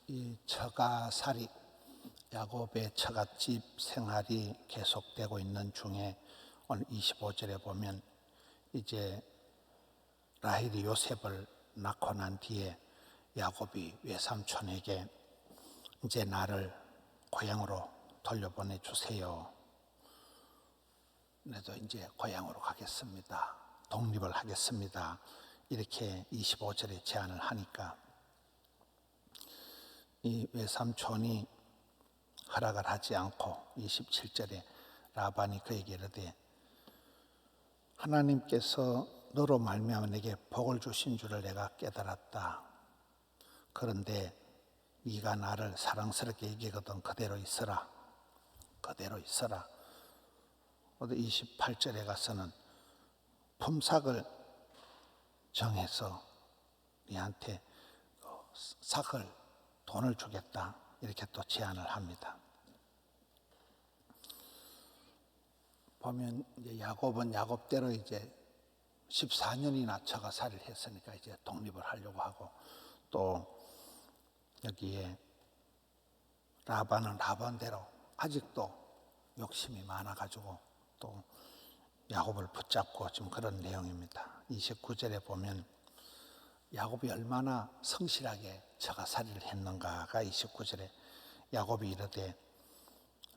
이 처가살이 야곱의 처갓집 생활이 계속되고 있는 중에 오늘 25절에 보면 이제 라헬이 요셉을 낳고 난 뒤에 야곱이 외삼촌에게 이제 나를 고향으로 돌려보내 주세요. 그래도 이제 고향으로 가겠습니다. 독립을 하겠습니다. 이렇게 25절에 제안을 하니까 이 외삼촌이 허락을 하지 않고 27절에 라반이 그에게 이르되 하나님께서 너로 말미암아 내게 복을 주신 줄을 내가 깨달았다. 그런데 네가 나를 사랑스럽게 여기거든 그대로 있어라. 그대로 있어라. 28절에 가서는 품삯을 정해서 네한테 삭을 돈을 주겠다. 이렇게 또 제안을 합니다. 보면 이제 야곱은 야곱대로 이제 14년이나 처가살이를 했으니까 이제 독립을 하려고 하고 또 여기에 라반은 라반대로 아직도 욕심이 많아가지고 또 야곱을 붙잡고 지금 그런 내용입니다. 29절에 보면 야곱이 얼마나 성실하게 처가살이를 했는가가 29절에 야곱이 이르되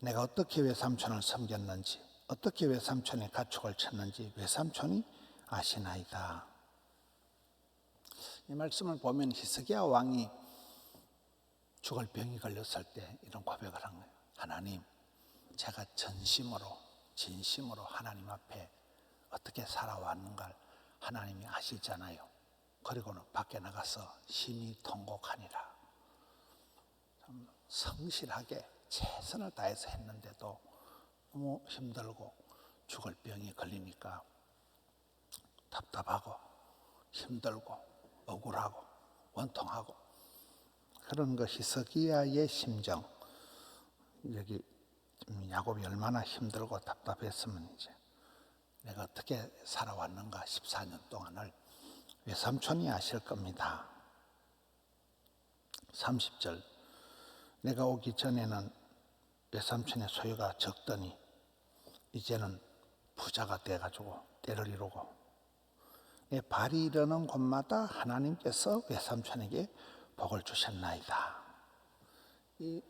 내가 어떻게 외삼촌을 섬겼는지 어떻게 외삼촌의 가축을 쳤는지 외삼촌이 아시나이다. 이 말씀을 보면 히스기야 왕이 죽을 병이 걸렸을 때 이런 고백을 한 거예요. 하나님, 제가 진심으로 하나님 앞에 어떻게 살아왔는가를 하나님이 아시잖아요. 그리고는 밖에 나가서 심히 통곡하니라. 참 성실하게 최선을 다해서 했는데도 너무 힘들고 죽을 병이 걸리니까 답답하고 힘들고 억울하고 원통하고 그런 그 히스기야의 심정, 여기 야곱이 얼마나 힘들고 답답했으면 이제 내가 어떻게 살아왔는가 14년 동안을 외삼촌이 아실 겁니다. 30절 내가 오기 전에는 외삼촌의 소유가 적더니 이제는 부자가 돼가지고 때를 이루고 내 발이 이르는 곳마다 하나님께서 외삼촌에게 복을 주셨나이다. 이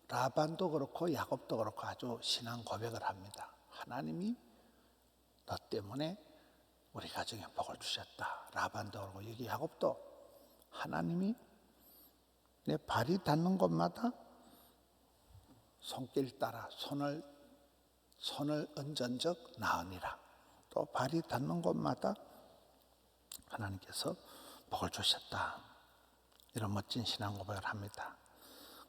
라반도 그렇고 야곱도 그렇고 아주 신앙 고백을 합니다. 하나님이 너 때문에 우리 가정에 복을 주셨다. 라반도 그렇고 여기 야곱도 하나님이 내 발이 닿는 곳마다 손길 따라 손을 얹은적 나으니라. 또 발이 닿는 곳마다 하나님께서 복을 주셨다. 이런 멋진 신앙 고백을 합니다.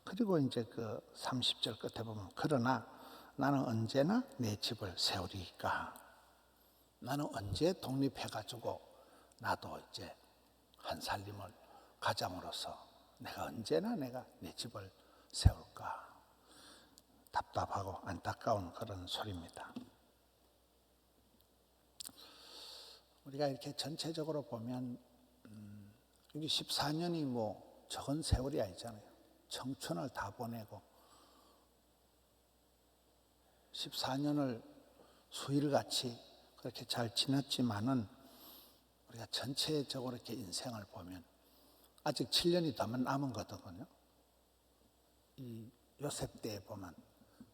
그리고 이제 그 30절 끝에 보면 그러나 나는 언제나 내 집을 세우리까. 나는 언제 독립해가지고 나도 이제 한 살림을 가장으로서 내가 언제나 내 집을 세울까. 답답하고 안타까운 그런 소리입니다. 우리가 이렇게 전체적으로 보면 여기 14년이 뭐 적은 세월이 아니잖아요. 청춘을 다 보내고 14년을 수일같이 그렇게 잘 지냈지만은 우리가 전체적으로 이렇게 인생을 보면 아직 7년이 더 남은 거거든요. 이 요셉 때에 보면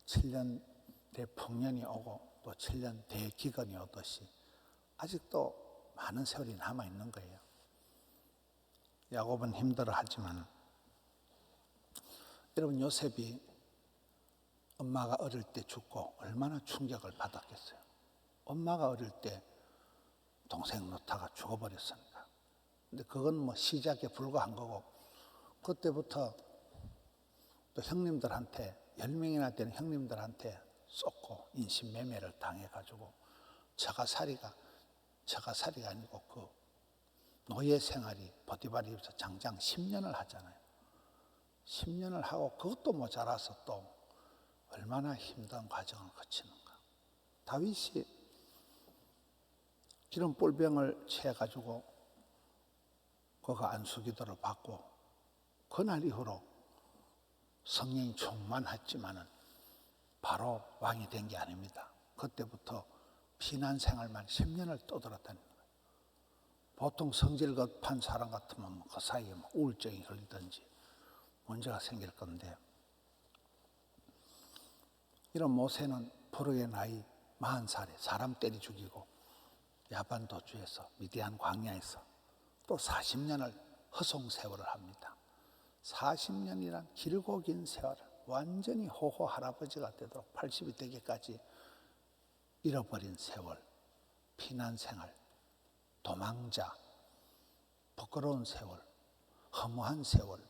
7년 대풍년이 오고 또 7년 대기근이 오듯이 아직도 많은 세월이 남아있는 거예요. 야곱은 힘들어하지만 여러분 요셉이 엄마가 어릴 때 죽고 얼마나 충격을 받았겠어요. 엄마가 어릴 때 동생 놓다가 죽어버렸으니까. 근데 그건 뭐 시작에 불과한 거고 그때부터 또 형님들한테 10명이나 되는 형님들한테 쏟고 인신매매를 당해가지고 처가살이가 아니고 그 노예 생활이 보디발입에서 장장 10년을 하잖아요. 10년을 하고 그것도 모자라서 또 얼마나 힘든 과정을 거치는가. 다윗이 기름 뿔병을 취해가지고 그가 안수기도를 받고 그날 이후로 성령이 충만했지만은 바로 왕이 된 게 아닙니다. 그때부터 피난 생활만 10년을 떠돌았다는 거예요. 보통 성질 급한 사람 같으면 그 사이에 우울증이 걸리든지 문제가 생길 건데, 이런 모세는 포로의 나이 40살에 사람 때리 죽이고 야반 도주에서 미디안 광야에서 또 40년을 허송 세월을 합니다. 40년이란 길고 긴 세월을 완전히 호호 할아버지가 되도록 80이 되기까지 잃어버린 세월, 피난 생활, 도망자, 부끄러운 세월, 허무한 세월,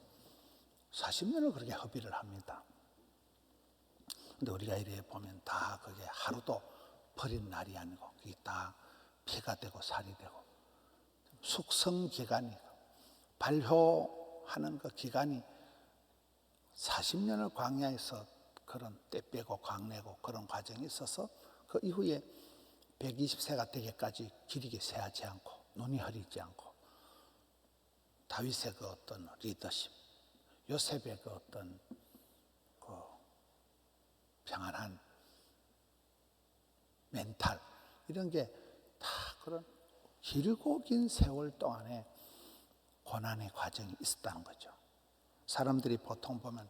40년을 그렇게 허비를 합니다. 근데 우리가 이래 보면 다 그게 하루도 버린 날이 아니고 그게 다 피가 되고 살이 되고, 숙성 기간이, 발효하는 그 기간이 40년을 광야에서 그런 때 빼고 광내고 그런 과정이 있어서 그 이후에 120세가 되기까지 기력이 쇠하지 않고 눈이 흐리지 않고, 다윗의 그 어떤 리더십, 요셉의 그 어떤 그 평안한 멘탈, 이런 게 다 그런 길고 긴 세월 동안에 고난의 과정이 있었다는 거죠. 사람들이 보통 보면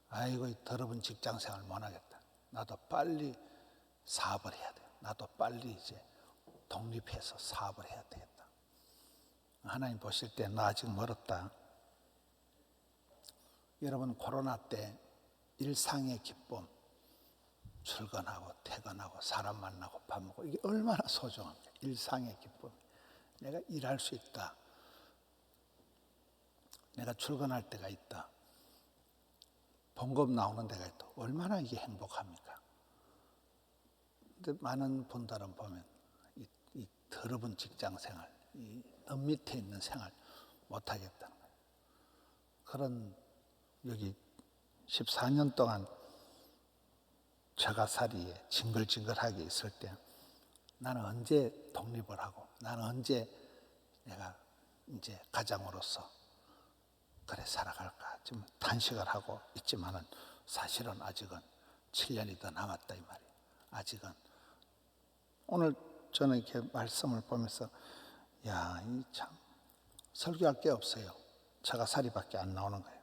아이고 이 더러운 직장 생활 못 하겠다, 나도 빨리 사업을 해야 돼, 나도 빨리 이제 독립해서 사업을 해야 되겠다. 하나님 보실 때 나 아직 멀었다. 여러분, 코로나 때 일상의 기쁨, 출근하고 퇴근하고 사람 만나고 밥 먹고, 이게 얼마나 소중합니까? 일상의 기쁨. 내가 일할 수 있다, 내가 출근할 때가 있다, 봉급 나오는 데가 있다, 얼마나 이게 행복합니까? 근데 많은 분들은 보면 이 더러운 직장 생활, 이 밑에 있는 생활 못하겠다는 거예요. 그런, 여기 14년 동안 처가살이에 징글징글하게 있을 때 나는 언제 독립을 하고, 나는 언제 내가 이제 가장으로서 그래 살아갈까 좀 탄식을 하고 있지만은, 사실은 아직은 7년이 더 남았다 이 말이에요. 아직은. 오늘 저는 이렇게 말씀을 보면서 야, 이 참 설교할 게 없어요. 처가살이밖에 안 나오는 거예요.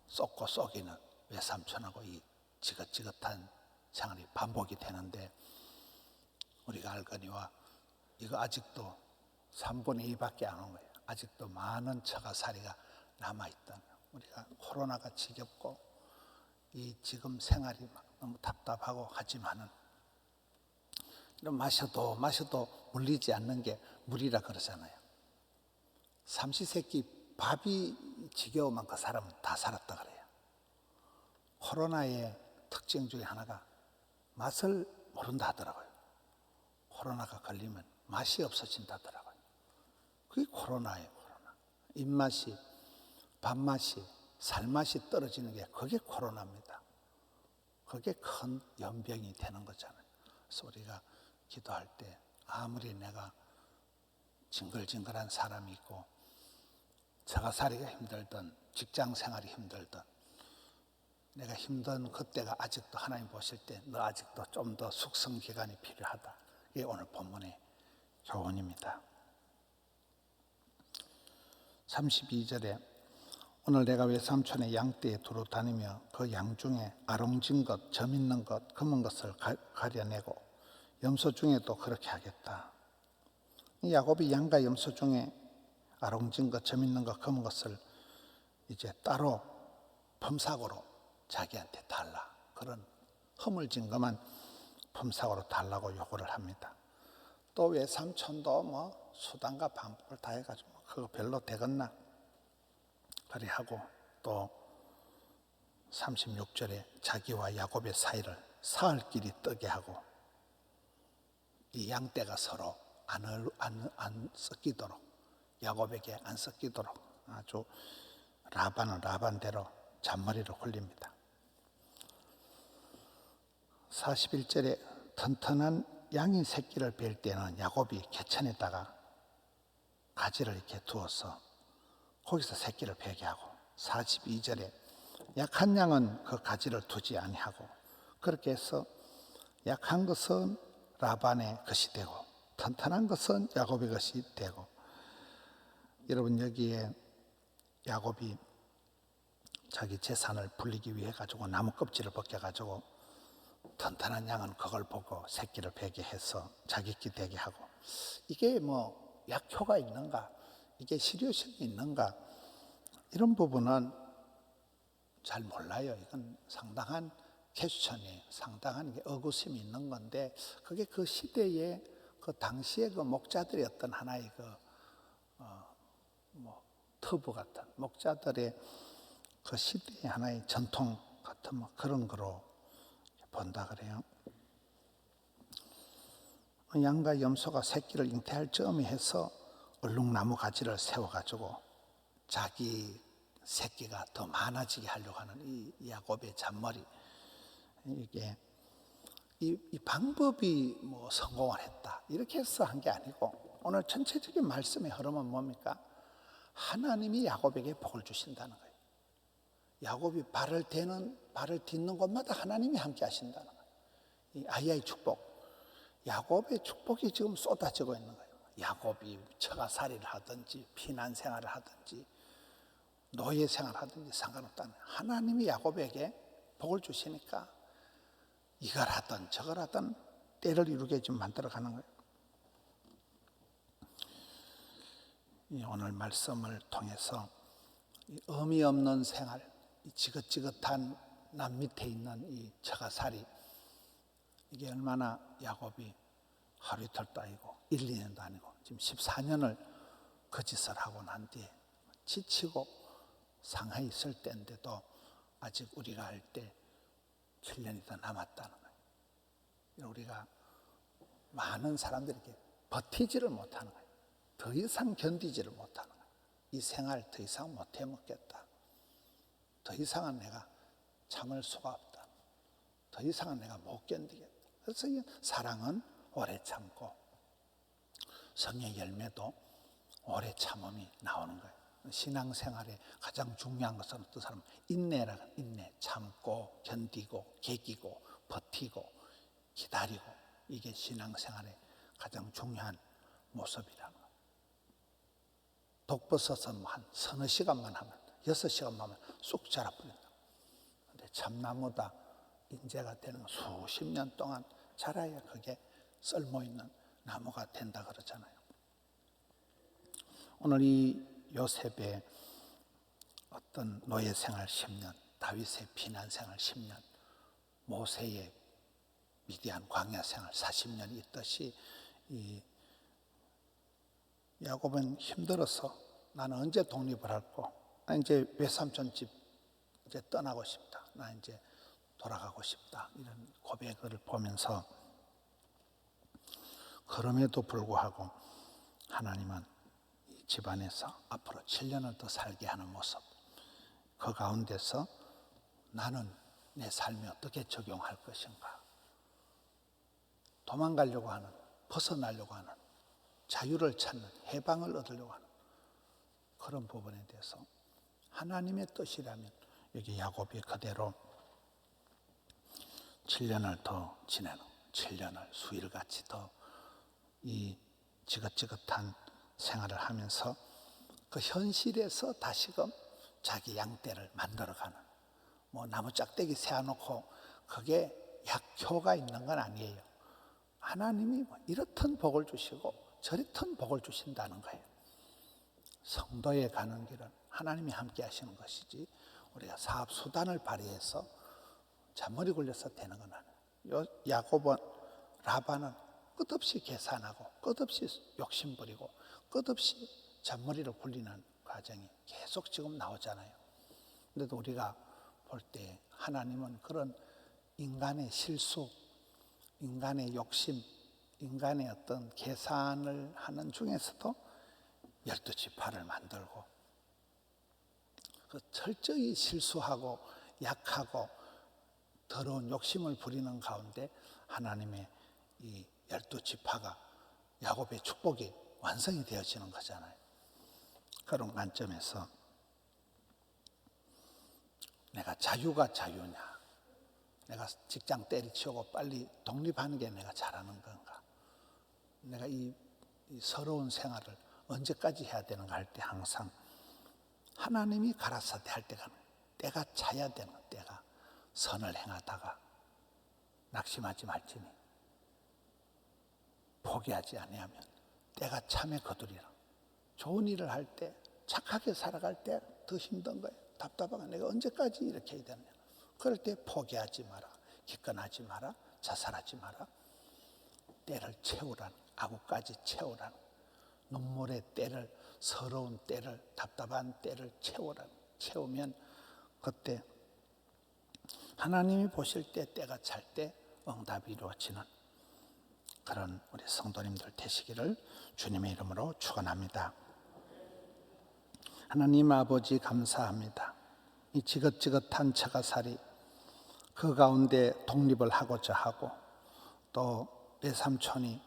쏟고 쏘기는 외삼촌하고 이 지긋지긋한 생활이 반복이 되는데, 우리가 알거니와 이거 아직도 3분의 2밖에 안 온 거예요. 아직도 많은 처가살이가 남아있다는 거예요. 우리가 코로나가 지겹고 이 지금 생활이 막 너무 답답하고 하지만은, 이런 마셔도 물리지 않는 게 물이라 그러잖아요. 삼시세끼 밥이 지겨우면 그 사람은 다 살았다 그래요. 코로나의 특징 중에 하나가 맛을 모른다 하더라고요. 코로나가 걸리면 맛이 없어진다 하더라고요. 그게 코로나예요. 코로나. 입맛이, 밥맛이, 살맛이 떨어지는 게 그게 코로나입니다. 그게 큰 연병이 되는 거잖아요. 그래서 우리가 기도할 때 아무리 내가 징글징글한 사람이 있고 처가살이가 힘들든 직장 생활이 힘들든, 내가 힘든 그때가 아직도 하나님 보실 때 너 아직도 좀 더 숙성 기간이 필요하다. 이게 오늘 본문의 교훈입니다. 32절에 오늘 내가 외삼촌의 양떼에 두루 다니며 그 양 중에 아롱진 것, 점 있는 것, 검은 것을 가려내고 염소 중에도 그렇게 하겠다. 야곱이 양과 염소 중에 아롱진 것, 점 있는 것, 검은 것을 이제 따로 품삯으로 자기한테 달라, 그런 허물진거만 품삯으로 달라고 요구를 합니다. 또 외삼촌도 뭐 수단과 방법을 다 해가지고 그거 별로 되겠나 그래 하고, 또 36절에 자기와 야곱의 사이를 사흘 길이 뜨게 하고, 이 양떼가 서로 안 섞이도록, 야곱에게 안 섞이도록 아주 라반은 라반대로 잔머리를 굴립니다. 41절에 튼튼한 양인 새끼를 뵐 때는 야곱이 개천에다가 가지를 이렇게 두어서 거기서 새끼를 베게 하고, 42절에 약한 양은 그 가지를 두지 아니하고, 그렇게 해서 약한 것은 라반의 것이 되고 튼튼한 것은 야곱의 것이 되고. 여러분, 여기에 야곱이 자기 재산을 불리기 위해 가지고 나무 껍질을 벗겨 가지고 튼튼한 양은 그걸 보고 새끼를 베게 해서 자기끼 되게 하고, 이게 뭐 약효가 있는가, 이게 실효성이 있는가, 이런 부분은 잘 몰라요. 이건 상당한 퀘스천이에요. 상당한 의구심이 있는 건데, 그게 그 시대에 그 당시에 그 목자들의 어떤 하나의 터부 같은, 목자들의 그 시대의 하나의 전통 같은 뭐 그런 거로 본다 그래요. 양과 염소가 새끼를 잉태할 즈음에 해서 얼룩나무 가지를 세워가지고 자기 새끼가 더 많아지게 하려고 하는 이 야곱의 잔머리, 이게 이 방법이 뭐 성공을 했다 이렇게 해서 한 게 아니고, 오늘 전체적인 말씀의 흐름은 뭡니까? 하나님이 야곱에게 복을 주신다는 거예요. 야곱이 발을 딛는 곳마다 하나님이 함께 하신다는 거예요. 이 아이의 축복, 야곱의 축복이 지금 쏟아지고 있는 거예요. 야곱이 처가살이를 하든지 피난 생활을 하든지 노예 생활을 하든지 상관없다는 거예요. 하나님이 야곱에게 복을 주시니까 이걸 하든 저걸 하든 때를 이루게 좀 만들어가는 거예요. 오늘 말씀을 통해서 의미 없는 생활, 이 지긋지긋한 남 밑에 있는 이 처가살이, 이게 얼마나 야곱이 하루 이틀도 아니고 1, 2년도 아니고 지금 14년을 그 짓을 하고 난 뒤에 지치고 상해 있을 때인데도 아직 우리가 할 때 7년이 더 남았다는 거예요. 우리가 많은 사람들이 이렇게 버티지를 못하는 거예요. 더 이상 견디지를 못하는 거예요. 이 생활 더 이상 못 해먹겠다. 더 이상은 내가 참을 수가 없다. 더 이상은 내가 못 견디겠다. 그래서 사랑은 오래 참고 성의 열매도 오래 참음이 나오는 거예요. 신앙생활에 가장 중요한 것은 어떤 사람은 인내라는, 인내, 참고 견디고 개기고 버티고 기다리고, 이게 신앙생활의 가장 중요한 모습이라는 거예요. 독버섯은 한 서너 시간만 하면, 6시간만 하면 쑥 자라버린다. 근데 참나무다 인재가 되는 수십 년 동안 자라야 그게 쓸모있는 나무가 된다 그러잖아요. 오늘 이 요셉의 어떤 노예 생활 10년, 다윗의 피난 생활 10년, 모세의 미디안 광야 생활 40년이 있듯이, 이 야곱은 힘들어서 나는 언제 독립을 할고, 나 이제 외삼촌 집 이제 떠나고 싶다, 나 이제 돌아가고 싶다, 이런 고백을 보면서, 그럼에도 불구하고 하나님은 이 집안에서 앞으로 7년을 더 살게 하는 모습, 그 가운데서 나는 내 삶에 어떻게 적용할 것인가, 도망가려고 하는, 벗어나려고 하는, 자유를 찾는, 해방을 얻으려고 하는 그런 부분에 대해서 하나님의 뜻이라면 여기 야곱이 그대로 7년을 더 지내는, 7년을 수일같이 더 이 지긋지긋한 생활을 하면서 그 현실에서 다시금 자기 양떼를 만들어가는, 뭐 나무 짝대기 세워놓고 그게 약효가 있는 건 아니에요. 하나님이 이렇든 복을 주시고 저렇든 복을 주신다는 거예요. 성도에 가는 길은 하나님이 함께 하시는 것이지, 우리가 사업 수단을 발휘해서 잔머리 굴려서 되는 건 아니에요. 야곱은, 라반은 끝없이 계산하고 끝없이 욕심부리고 끝없이 잔머리를 굴리는 과정이 계속 지금 나오잖아요. 그런데도 우리가 볼 때 하나님은 그런 인간의 실수, 인간의 욕심, 인간의 어떤 계산을 하는 중에서도 12지파를 만들고, 그 철저히 실수하고 약하고 더러운 욕심을 부리는 가운데 하나님의 이 12지파가, 야곱의 축복이 완성이 되어지는 거잖아요. 그런 관점에서 내가 자유가 자유냐? 내가 직장 때리치우고 빨리 독립하는 게 내가 잘하는 건가? 내가 이 서러운 생활을 언제까지 해야 되는가 할 때 항상 하나님이 가라사대 할 때가 차야 되는 때가 선을 행하다가 낙심하지 말지니 포기하지 아니하면 때가 참에 거두리라. 좋은 일을 할 때, 착하게 살아갈 때 더 힘든 거예요. 답답하게 내가 언제까지 이렇게 해야 되느냐. 그럴 때 포기하지 마라. 기권하지 마라. 자살하지 마라. 때를 채우라는, 아구까지 채우라는, 눈물의 때를, 서러운 때를, 답답한 때를 채우면 그때 하나님이 보실 때 때가 찰 때 응답이 이루어지는 그런 우리 성도님들 되시기를 주님의 이름으로 축원합니다. 하나님 아버지 감사합니다. 이 지긋지긋한 처가살이 그 가운데 독립을 하고자 하고 또 내 삼촌이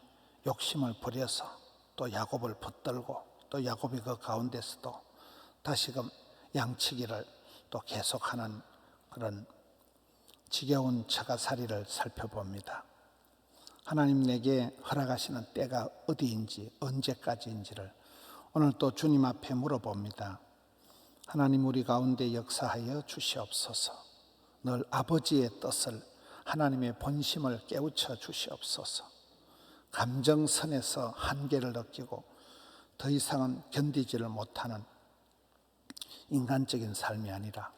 욕심을 부려서 또 야곱을 붙들고 또 야곱이 그 가운데서도 다시금 양치기를 또 계속하는 그런 지겨운 처가살이를 살펴봅니다. 하나님 내게 허락하시는 때가 어디인지 언제까지인지를 오늘 또 주님 앞에 물어봅니다. 하나님 우리 가운데 역사하여 주시옵소서. 늘 아버지의 뜻을 하나님의 본심을 깨우쳐 주시옵소서. 감정선에서 한계를 느끼고 더 이상은 견디지를 못하는 인간적인 삶이 아니라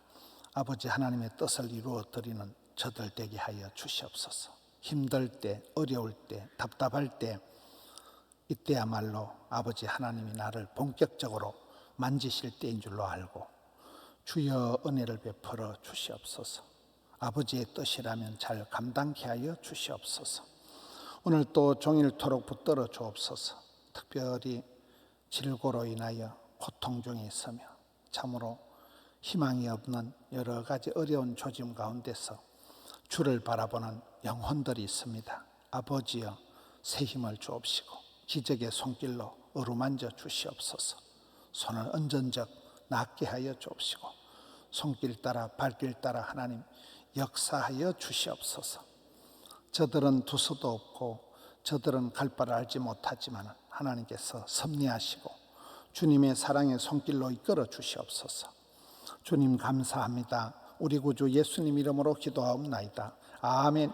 아버지 하나님의 뜻을 이루어 드리는 저들 되게 하여 주시옵소서. 힘들 때, 어려울 때, 답답할 때 이때야말로 아버지 하나님이 나를 본격적으로 만지실 때인 줄로 알고 주여 은혜를 베풀어 주시옵소서. 아버지의 뜻이라면 잘 감당케 하여 주시옵소서. 오늘 또 종일토록 붙들어 주옵소서. 특별히 질고로 인하여 고통 중에 있으며 참으로 희망이 없는 여러 가지 어려운 조짐 가운데서 주를 바라보는 영혼들이 있습니다. 아버지여 새 힘을 주옵시고 기적의 손길로 어루만져 주시옵소서. 손을 언전적 낫게 하여 주옵시고 손길 따라 발길 따라 하나님 역사하여 주시옵소서. 저들은 두서도 없고 저들은 갈 바를 알지 못하지만 하나님께서 섭리하시고 주님의 사랑의 손길로 이끌어 주시옵소서. 주님 감사합니다. 우리 구주 예수님 이름으로 기도하옵나이다. 아멘.